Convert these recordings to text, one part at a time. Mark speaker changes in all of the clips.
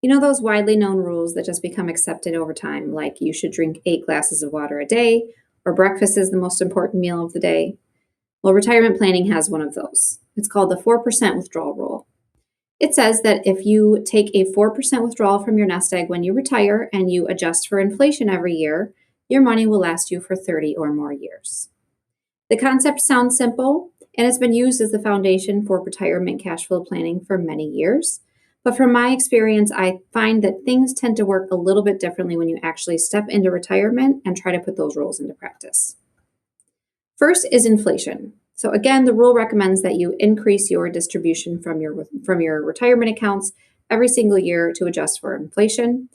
Speaker 1: You know those widely known rules that just become accepted over time, like you should drink 8 glasses of water a day, or breakfast is the most important meal of the day? Well, retirement planning has one of those. It's called the 4% withdrawal rule. It says that if you take a 4% withdrawal from your nest egg when you retire and you adjust for inflation every year, your money will last you for 30 or more years. The concept sounds simple, and it's been used as the foundation for retirement cash flow planning for many years. But from my experience, I find that things tend to work a little bit differently when you actually step into retirement and try to put those rules into practice. First is inflation. So again, the rule recommends that you increase your distribution from your retirement accounts every single year to adjust for inflation.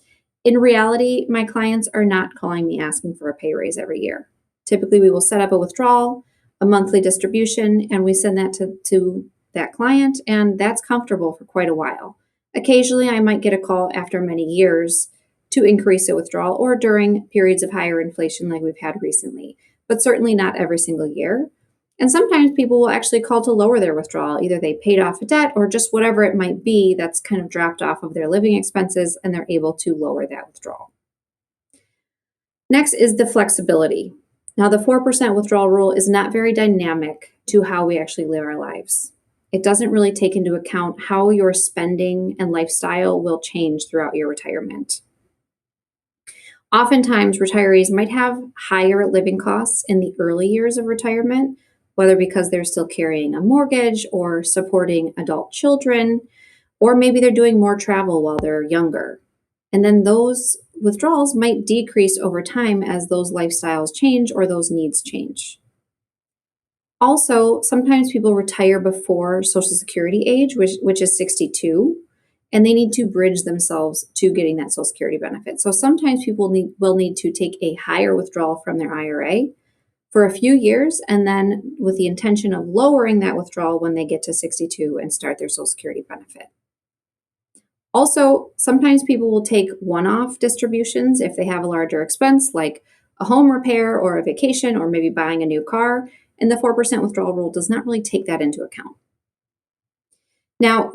Speaker 1: In reality, my clients are not calling me asking for a pay raise every year. Typically, we will set up a withdrawal, a monthly distribution, and we send that to that client, and that's comfortable for quite a while. Occasionally, I might get a call after many years to increase a withdrawal or during periods of higher inflation like we've had recently, but certainly not every single year. And sometimes people will actually call to lower their withdrawal. Either they paid off a debt or just whatever it might be that's kind of dropped off of their living expenses and they're able to lower that withdrawal. Next is the flexibility. Now, the 4% withdrawal rule is not very dynamic to how we actually live our lives. It doesn't really take into account how your spending and lifestyle will change throughout your retirement. Oftentimes, retirees might have higher living costs in the early years of retirement, whether because they're still carrying a mortgage or supporting adult children, or maybe they're doing more travel while they're younger. And then those withdrawals might decrease over time as those lifestyles change or those needs change. Also, sometimes people retire before Social Security age, which is 62, and they need to bridge themselves to getting that Social Security benefit. So sometimes people will need to take a higher withdrawal from their IRA for a few years, and then with the intention of lowering that withdrawal when they get to 62 and start their Social Security benefit. Also, sometimes people will take one-off distributions if they have a larger expense, like a home repair or a vacation or maybe buying a new car, and the 4% withdrawal rule does not really take that into account. Now,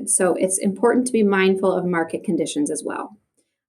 Speaker 1: so it's important to be mindful of market conditions as well.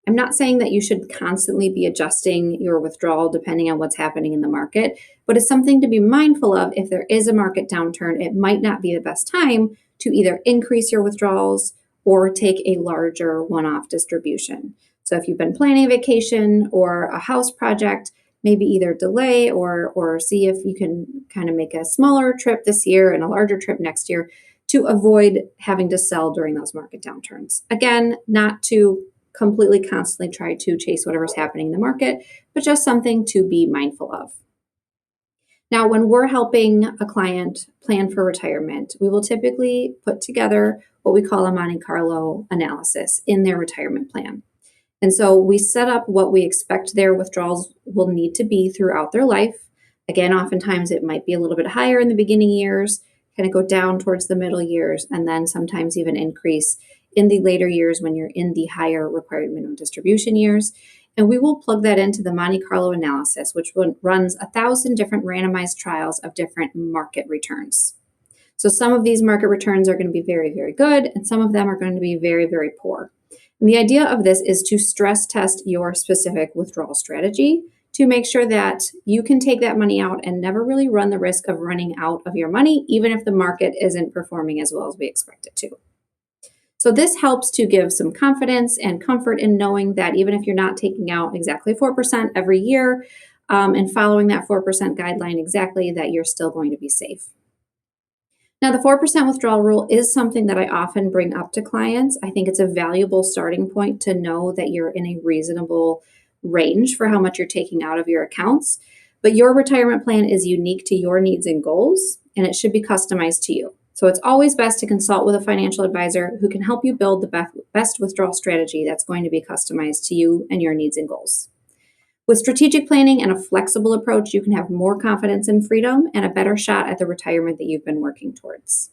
Speaker 1: I'm not saying that you should constantly be adjusting your withdrawal depending on what's happening in the market, but it's something to be mindful of. If there is a market downturn, it might not be the best time to either increase your withdrawals or take a larger one-off distribution. So if you've been planning a vacation or a house project, maybe either delay or see if you can kind of make a smaller trip this year and a larger trip next year to avoid having to sell during those market downturns. Again, not to completely constantly try to chase whatever's happening in the market, but just something to be mindful of. Now, when we're helping a client plan for retirement, we will typically put together what we call a Monte Carlo analysis in their retirement plan. And so we set up what we expect their withdrawals will need to be throughout their life. Again, oftentimes it might be a little bit higher in the beginning years, kind of go down towards the middle years, and then sometimes even increase in the later years when you're in the higher required minimum distribution years. And we will plug that into the Monte Carlo analysis, which runs 1,000 different randomized trials of different market returns. So some of these market returns are going to be very, very good, and some of them are going to be very, very poor. And the idea of this is to stress test your specific withdrawal strategy to make sure that you can take that money out and never really run the risk of running out of your money, even if the market isn't performing as well as we expect it to. So this helps to give some confidence and comfort in knowing that even if you're not taking out exactly 4% every year and following that 4% guideline exactly, that you're still going to be safe. Now, the 4% withdrawal rule is something that I often bring up to clients. I think it's a valuable starting point to know that you're in a reasonable range for how much you're taking out of your accounts. But your retirement plan is unique to your needs and goals, and it should be customized to you. So it's always best to consult with a financial advisor who can help you build the best withdrawal strategy that's going to be customized to you and your needs and goals. With strategic planning and a flexible approach, you can have more confidence and freedom and a better shot at the retirement that you've been working towards.